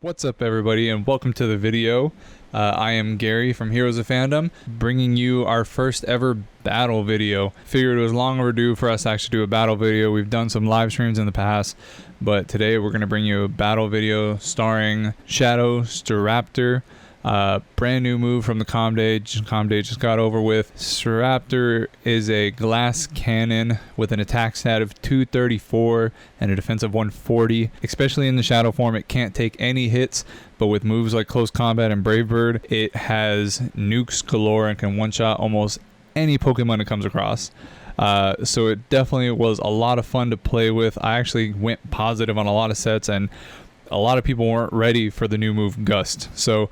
What's up everybody and welcome to the video. I am Gary from Heroes of Fandom, bringing you our first ever battle video. Figured it was long overdue for us to actually do a battle video. We've done some live streams in the past, but today we're going to bring you a battle video starring Shadow Staraptor. Brand new move from the Calm Day just got over with. Staraptor is a glass cannon with an attack stat of 234 and a defense of 140. Especially in the shadow form, it can't take any hits, but with moves like Close Combat and Brave Bird, it has nukes galore and can one-shot almost any Pokemon it comes across. So it definitely was a lot of fun to play with. I actually went positive on a lot of sets, and a lot of people weren't ready for the new move Gust. So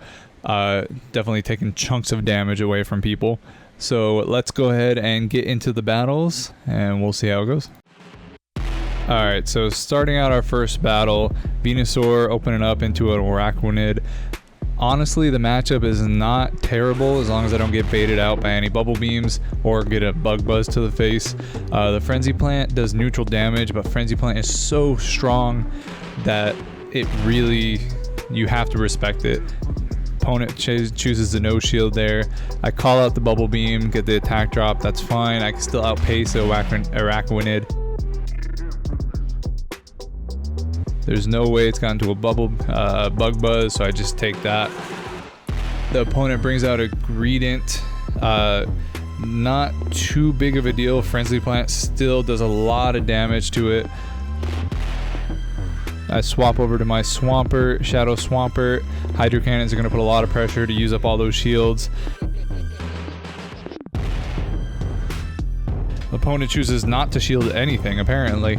definitely taking chunks of damage away from people. So let's go ahead and get into the battles and we'll see how it goes. Alright, so starting out our first battle, Venusaur opening up into an Araquanid. Honestly, the matchup is not terrible as long as I don't get baited out by any bubble beams or get a bug buzz to the face. The Frenzy Plant does neutral damage, but Frenzy Plant is so strong that it really, you have to respect it. Opponent chooses the no shield there. I call out the bubble beam, get the attack drop, that's fine. I can still outpace the Araquanid. There's no way it's gotten to a bug buzz, so I just take that. The opponent brings out a Greedent. Not too big of a deal. Frenzy Plant still does a lot of damage to it. I swap over to my Swampert, Shadow Swampert. Hydro Cannons are going to put a lot of pressure to use up all those shields. Opponent chooses not to shield anything, apparently.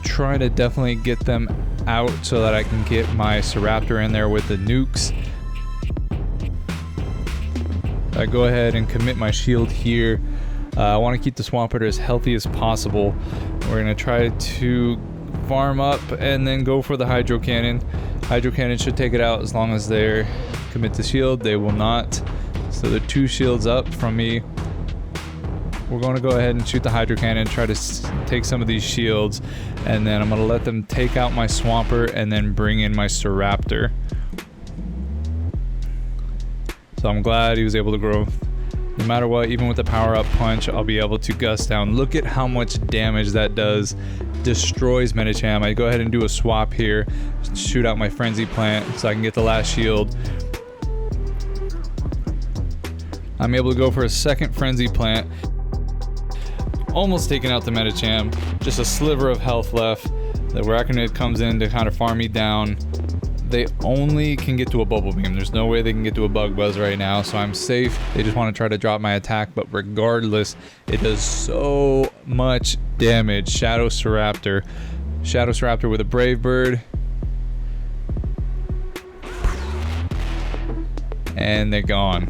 Trying to definitely get them out so that I can get my Staraptor in there with the nukes. I go ahead and commit my shield here. I want to keep the Swampert as healthy as possible. We're going to try to farm up and then go for the Hydro Cannon. Hydro Cannon should take it out as long as they commit the shield. They will not. So they're 2 shields up from me. We're going to go ahead and shoot the Hydro Cannon, try to take some of these shields, and then I'm going to let them take out my Swampert and then bring in my Staraptor. So I'm glad he was able to grow. No matter what, even with the power-up punch, I'll be able to gust down. Look at how much damage that does. Destroys Medicham. I go ahead and do a swap here, shoot out my Frenzy Plant so I can get the last shield. I'm able to go for a second Frenzy Plant. Almost taking out the Medicham. Just a sliver of health left. The Araquanid comes in to kind of farm me down. They only can get to a Bubble Beam. There's no way they can get to a Bug Buzz right now, so I'm safe. They just want to try to drop my attack, but regardless, it does so much damage. Shadow Staraptor with a Brave Bird. And they're gone.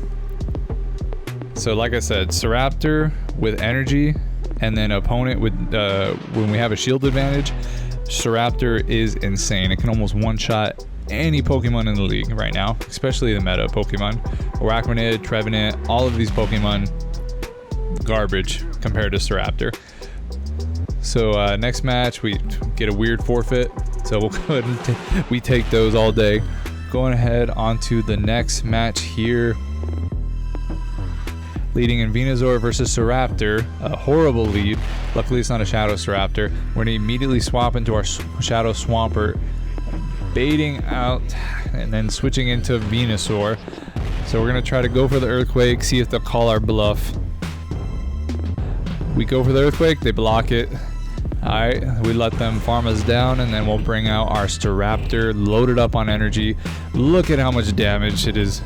So like I said, Staraptor with energy, and then opponent with, when we have a shield advantage, Staraptor is insane. It can almost one-shot any Pokemon in the league right now, especially the meta Pokemon. Araquanid, Trevenant, all of these Pokemon, garbage compared to Staraptor. So next match, we get a weird forfeit, so we'll go ahead and we take those all day. Going ahead onto the next match here. Leading in Venusaur versus Staraptor, a horrible lead. Luckily it's not a Shadow Staraptor. We're going to immediately swap into our Shadow Swampert, baiting out and then switching into Venusaur. So we're going to try to go for the Earthquake, see if they'll call our bluff. We go for the Earthquake, they block it. Alright, we let them farm us down, and then we'll bring out our Staraptor loaded up on energy. Look at how much damage it is.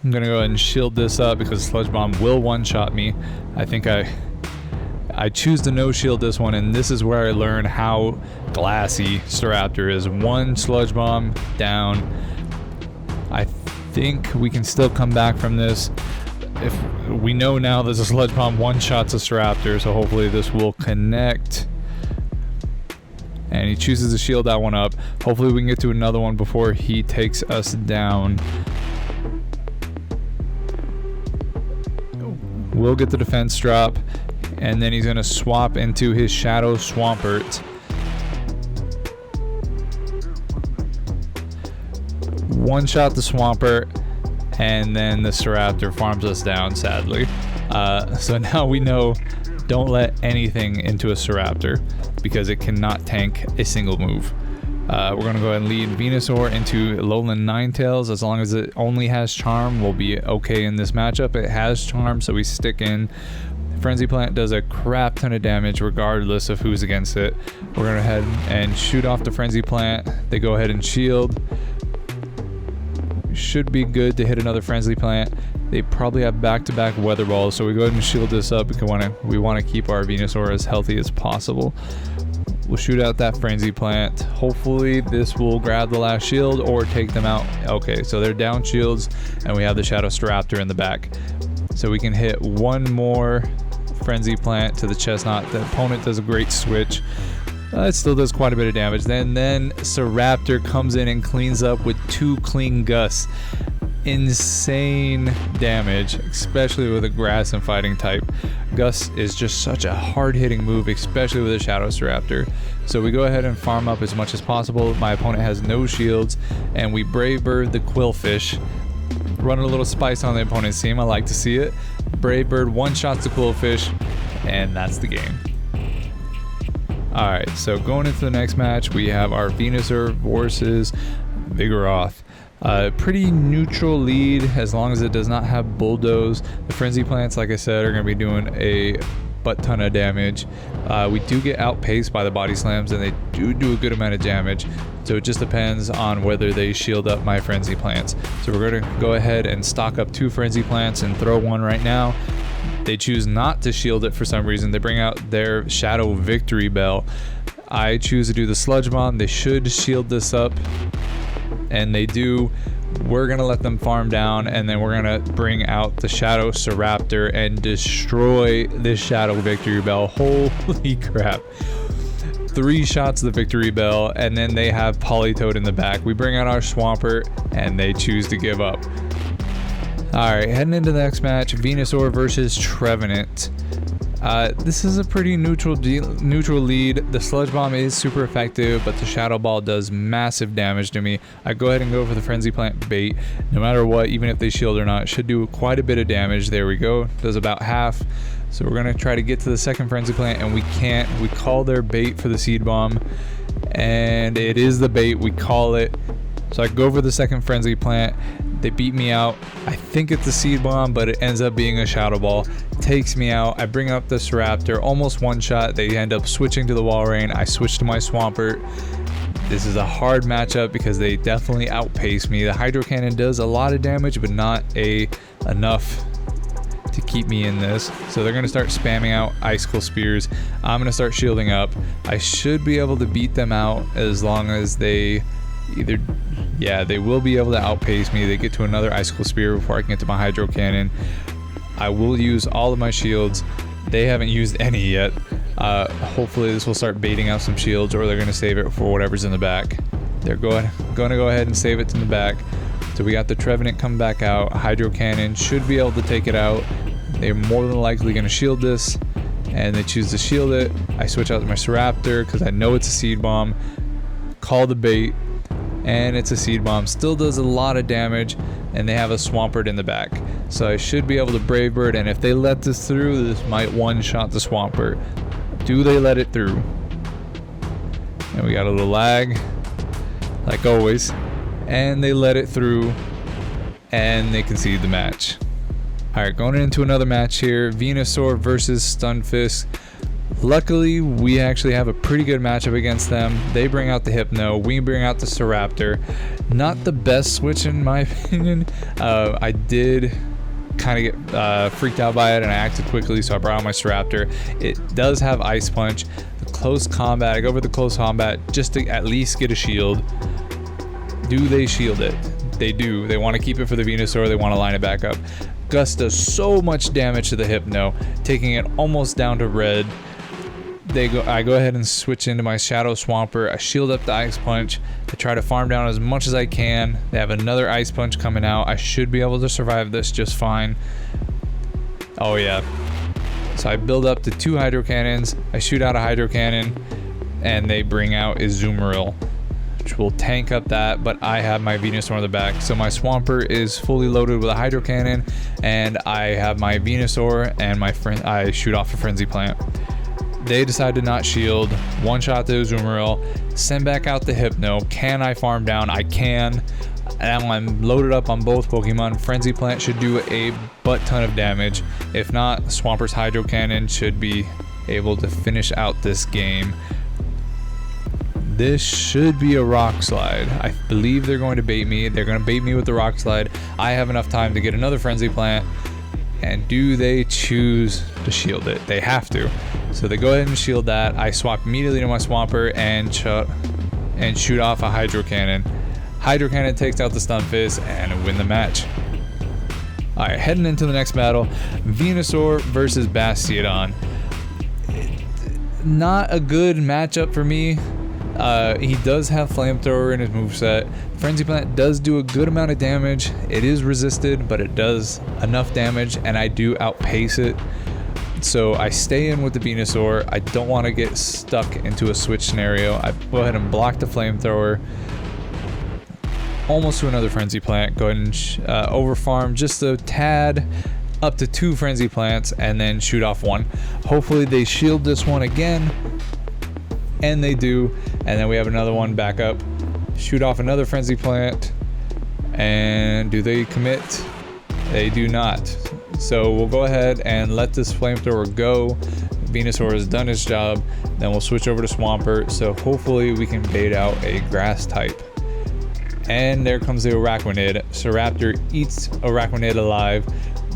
I'm going to go ahead and shield this up because Sludge Bomb will one-shot me. I think I choose to no-shield this one, and this is where I learn how glassy Staraptor is. One Sludge Bomb down. I think we can still come back from this. If we know now there's a Sludge Bomb one-shots a Staraptor, so hopefully this will connect. And he chooses to shield that one up. Hopefully we can get to another one before he takes us down. We'll get the defense drop, and then he's going to swap into his Shadow Swampert. one-shot the Swampert, and then the Staraptor farms us down, sadly. So now we know, don't let anything into a Staraptor because it cannot tank a single move. We're going to go ahead and lead Venusaur into Lowland Ninetales. As long as it only has Charm, we'll be okay in this matchup. It has Charm, so we stick in. Frenzy Plant does a crap ton of damage regardless of who's against it. We're going to head and shoot off the Frenzy Plant. They go ahead and shield. Should be good to hit another Frenzy Plant. They probably have back-to-back Weather Balls, so we go ahead and shield this up because we want to keep our Venusaur as healthy as possible. We'll shoot out that Frenzy Plant. Hopefully this will grab the last shield or take them out. Okay, so they're down shields, and we have the Shadow Staraptor in the back. So we can hit one more Frenzy Plant to the Chestnut. The opponent does a great switch. It still does quite a bit of damage. Then Staraptor comes in and cleans up with 2 clean Gusts. Insane damage, especially with a grass and fighting type. Gust is just such a hard-hitting move, especially with a Shadow Staraptor. So we go ahead and farm up as much as possible. My opponent has no shields, and we Brave Bird the Quillfish. Running a little spice on the opponent's team, I like to see it. Brave Bird one-shots the Quillfish, and that's the game. Alright, so going into the next match, we have our Venusaur versus Vigoroth. Pretty neutral lead as long as it does not have Bulldoze. The Frenzy Plants, like I said, are going to be doing a butt ton of damage. We do get outpaced by the Body Slams, and they do a good amount of damage. So it just depends on whether they shield up my Frenzy Plants. So we're going to go ahead and stock up 2 Frenzy Plants and throw one right now. They choose not to shield it for some reason. They bring out their Shadow Victory Bell. I choose to do the Sludge Bomb. They should shield this up, and they do. We're going to let them farm down, and then we're going to bring out the Shadow Staraptor and destroy this Shadow Victory Bell. Holy crap. 3 shots of the Victory Bell, and then they have Politoed in the back. We bring out our Swampert, and they choose to give up. Alright, heading into the next match, Venusaur versus Trevenant. This is a pretty neutral lead. The Sludge Bomb is super effective, but the Shadow Ball does massive damage to me. I go ahead and go for the Frenzy Plant bait. No matter what, even if they shield or not, it should do quite a bit of damage. There we go. Does about half. So we're going to try to get to the second Frenzy Plant, and we can't. We call their bait for the Seed Bomb, and it is the bait. We call it. So I go for the second Frenzy Plant. They beat me out. I think it's a Seed Bomb, but it ends up being a Shadow Ball. Takes me out. I bring up the Staraptor, almost one shot. They end up switching to the Walrein. I switch to my Swampert. This is a hard matchup because they definitely outpace me. The Hydro Cannon does a lot of damage, but not enough to keep me in this. So they're going to start spamming out Icicle Spears. I'm going to start shielding up. I should be able to beat them out as long as they either... Yeah, they will be able to outpace me. They get to another Icicle Spear before I can get to my Hydro Cannon. I will use all of my shields. They haven't used any yet. Hopefully this will start baiting out some shields, or they're going to save it for whatever's in the back. They're going to go ahead and save it in the back. So we got the Trevenant come back out. Hydro Cannon should be able to take it out. They're more than likely going to shield this, and they choose to shield it. I switch out to my Staraptor because I know it's a Seed Bomb. Call the bait. And it's a Seed Bomb. Still does a lot of damage, and they have a Swampert in the back. So I should be able to Brave Bird, and if they let this through, this might one-shot the Swampert. Do they let it through? And we got a little lag, like always. And they let it through, and they concede the match. Alright, going into another match here. Venusaur versus Stunfisk. Luckily, we actually have a pretty good matchup against them. They bring out the Hypno, we bring out the Staraptor. Not the best switch in my opinion. I did kind of get freaked out by it, and I acted quickly, so I brought out my Staraptor. It does have Ice Punch. The close combat, I go for the close combat just to at least get a shield. Do they shield it? They do. They want to keep it for the Venusaur. They want to line it back up. Gust does so much damage to the Hypno, taking it almost down to red. I go ahead and switch into my Shadow Swampert. I shield up the Ice Punch. I try to farm down as much as I can. They have another Ice Punch coming out. I should be able to survive this just fine. Oh yeah. So I build up to 2 Hydro Cannons. I shoot out a Hydro Cannon, and they bring out Azumarill. which will tank up that, but I have my Venusaur in the back. So my Swampert is fully loaded with a Hydro Cannon, and I have my Venusaur and I shoot off a Frenzy Plant. They decide to not shield, one-shot the Azumarill, send back out the Hypno. Can I farm down? I can. Now I'm loaded up on both Pokemon. Frenzy Plant should do a butt ton of damage. If not, Swampert's Hydro Cannon should be able to finish out this game. This should be a Rock Slide. I believe they're going to bait me. They're going to bait me with the Rock Slide. I have enough time to get another Frenzy Plant. And do they choose to shield it? They have to. So they go ahead and shield that. I swap immediately to my Swampert and shoot off a Hydro Cannon. Hydro Cannon takes out the Stunfisk and win the match. Alright, heading into the next battle. Venusaur versus Bastiodon. Not a good matchup for me. He does have Flamethrower in his moveset. Frenzy Plant does do a good amount of damage. It is resisted, but it does enough damage, and I do outpace it. So I stay in with the Venusaur. I don't want to get stuck into a switch scenario. I go ahead and block the Flamethrower. Almost to another Frenzy Plant. Go ahead and overfarm just a tad, up to 2 Frenzy Plants, and then shoot off one. Hopefully they shield this one again. And they do, and then we have another one back up. Shoot off another Frenzy Plant, and do they commit? They do not. So we'll go ahead and let this Flamethrower go. Venusaur has done his job. Then we'll switch over to Swampert, so hopefully we can bait out a Grass type. And there comes the Araquanid. Staraptor eats Araquanid alive,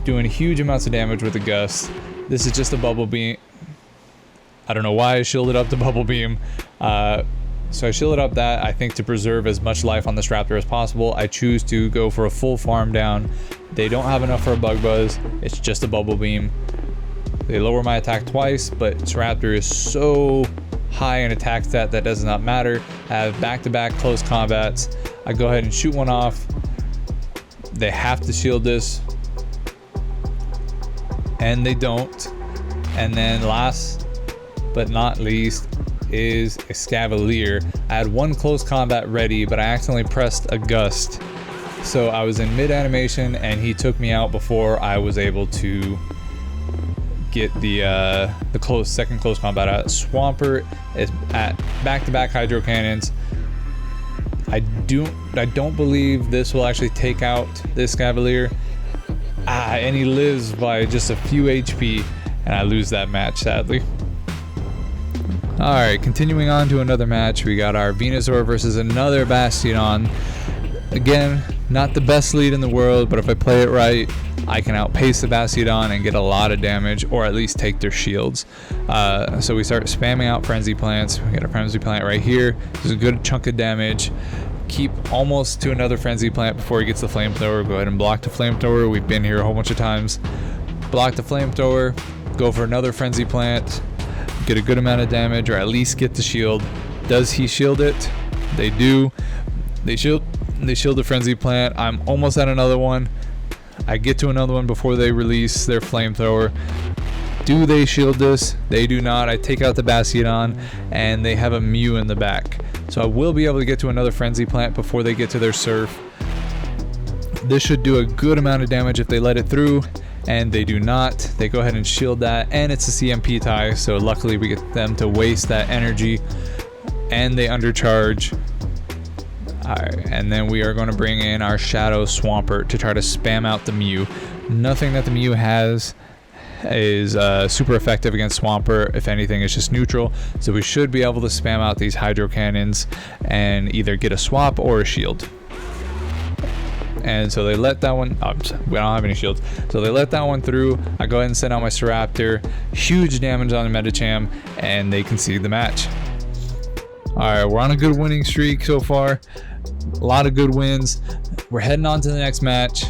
doing huge amounts of damage with the Gust. This is just a Bubble Beam. I don't know why I shielded up the Bubble Beam. So I shielded up that, I think, to preserve as much life on this Raptor as possible. I choose to go for a full farm down. They don't have enough for a Bug Buzz. It's just a Bubble Beam. They lower my attack twice, but this Raptor is so high in attack stat that does not matter. I have back-to-back close combats. I go ahead and shoot one off. They have to shield this. And they don't. And then last but not least is a Scavalier. I had one close combat ready, but I accidentally pressed a Gust. So I was in mid animation and he took me out before I was able to get the second close combat out. Swampert is at back-to-back Hydro Cannons. I don't believe this will actually take out this Scavalier. And he lives by just a few HP, and I lose that match, sadly. Alright, continuing on to another match, we got our Venusaur versus another Bastiodon. Again, not the best lead in the world, but if I play it right, I can outpace the Bastiodon and get a lot of damage, or at least take their shields. So we start spamming out Frenzy Plants. We got a Frenzy Plant right here. This is a good chunk of damage. Keep almost to another Frenzy Plant before he gets the Flamethrower. Go ahead and block the Flamethrower. We've been here a whole bunch of times. Block the Flamethrower. Go for another Frenzy Plant. Get a good amount of damage, or at least get the shield. Does he shield it? They do. They shield the Frenzy Plant. I'm almost at another one. I get to another one before they release their Flamethrower. Do they shield this? They do not. I take out the Bastiodon, and they have a Mew in the back. So I will be able to get to another Frenzy Plant before they get to their Surf. This should do a good amount of damage if they let it through, and they do not. They go ahead and shield that, and it's a CMP tie, so luckily we get them to waste that energy, and they undercharge. Alright, and then we are going to bring in our Shadow Swampert to try to spam out the Mew. Nothing that the Mew has is super effective against Swampert. If anything, it's just neutral. So we should be able to spam out these Hydro Cannons and either get a swap or a shield. And so they let that one, we don't have any shields. So they let that one through. I go ahead and send out my Staraptor. Huge damage on the Medicham, and they concede the match. Alright, we're on a good winning streak so far. A lot of good wins. We're heading on to the next match.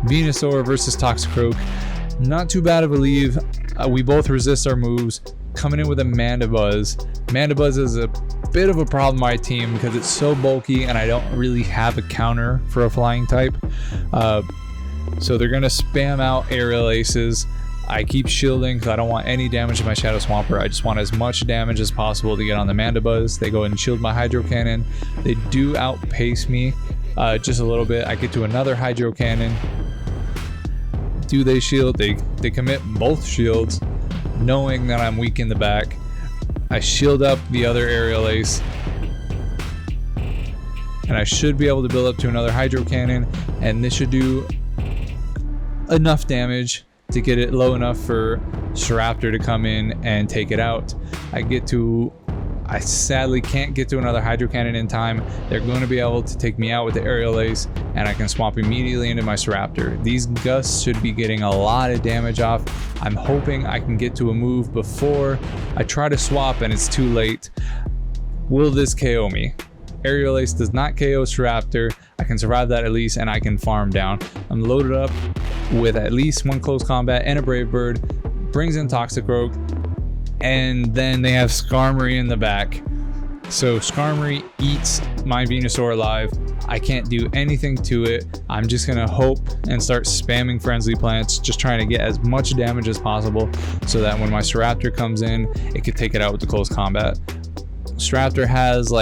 Venusaur versus Toxicroak. Not too bad of a leave. We both resist our moves. Coming in with a Mandibuzz. Mandibuzz is a bit of a problem on my team because it's so bulky and I don't really have a counter for a flying type. So they're going to spam out Aerial Aces. I keep shielding because I don't want any damage to my Shadow Swampert. I just want as much damage as possible to get on the Mandibuzz. They go and shield my Hydro Cannon. They do outpace me just a little bit. I get to another Hydro Cannon. Do they shield? They commit both shields, knowing that I'm weak in the back. I shield up the other Aerial Ace, and I should be able to build up to another Hydro Cannon, and this should do enough damage to get it low enough for Staraptor to come in and take it out. I sadly can't get to another Hydro Cannon in time. They're going to be able to take me out with the Aerial Ace, and I can swap immediately into my Staraptor. These Gusts should be getting a lot of damage off. I'm hoping I can get to a move before I try to swap and it's too late. Will this KO me? Aerial Ace does not KO Staraptor. I can survive that at least, and I can farm down. I'm loaded up with at least one close combat and a Brave Bird. Brings in Toxicroak, and then they have Skarmory in the back. So Skarmory eats my Venusaur alive. I can't do anything to it. I'm just gonna hope and start spamming Frenzy Plants, just trying to get as much damage as possible so that when my Staraptor comes in, it could take it out with the close combat. Staraptor has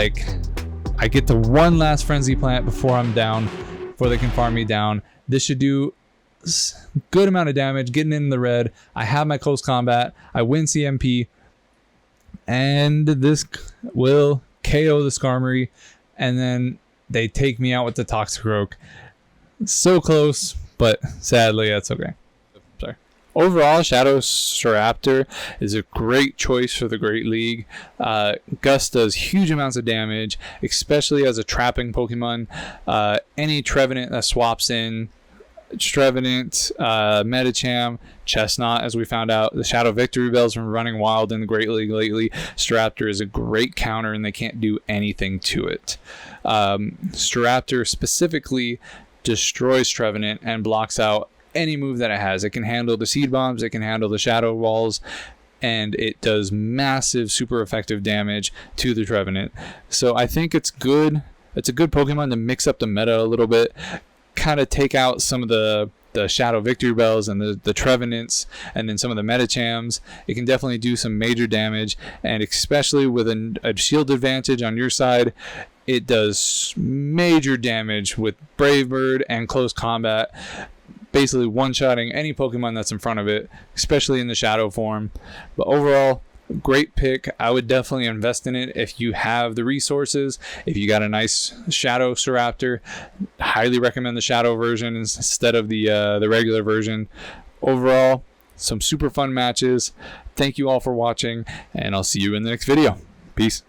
I get to one last Frenzy Plant before I'm down, before they can farm me down. This should do good amount of damage, getting in the red. I have my close combat. I win CMP, and this will KO the Skarmory, and then they take me out with the Toxicroak. So close, but sadly that's okay. Sorry. Overall, Shadow Staraptor is a great choice for the Great League. Gust does huge amounts of damage, especially as a trapping Pokemon. Any Trevenant that swaps in, Trevenant, Medicham, Chestnut, as we found out, the Shadow Victory Bells from running wild in the Great League lately. Staraptor is a great counter, and they can't do anything to it. Staraptor specifically destroys Trevenant and blocks out any move that it has. It can handle the Seed Bombs, it can handle the Shadow Walls, and it does massive, super effective damage to the Trevenant. So I think it's good. It's a good Pokemon to mix up the meta a little bit, kind of take out some of the Shadow Victory Bells and the Trevenants, and then some of the Medichams. It can definitely do some major damage, and especially with a shield advantage on your side, it does major damage with Brave Bird and close combat, basically one-shotting any Pokemon that's in front of it, especially in the Shadow form. But overall, great pick. I would definitely invest in it if you have the resources. If you got a nice Shadow Staraptor, highly recommend the Shadow version instead of the regular version. Overall, some super fun matches. Thank you all for watching, and I'll see you in the next video. Peace.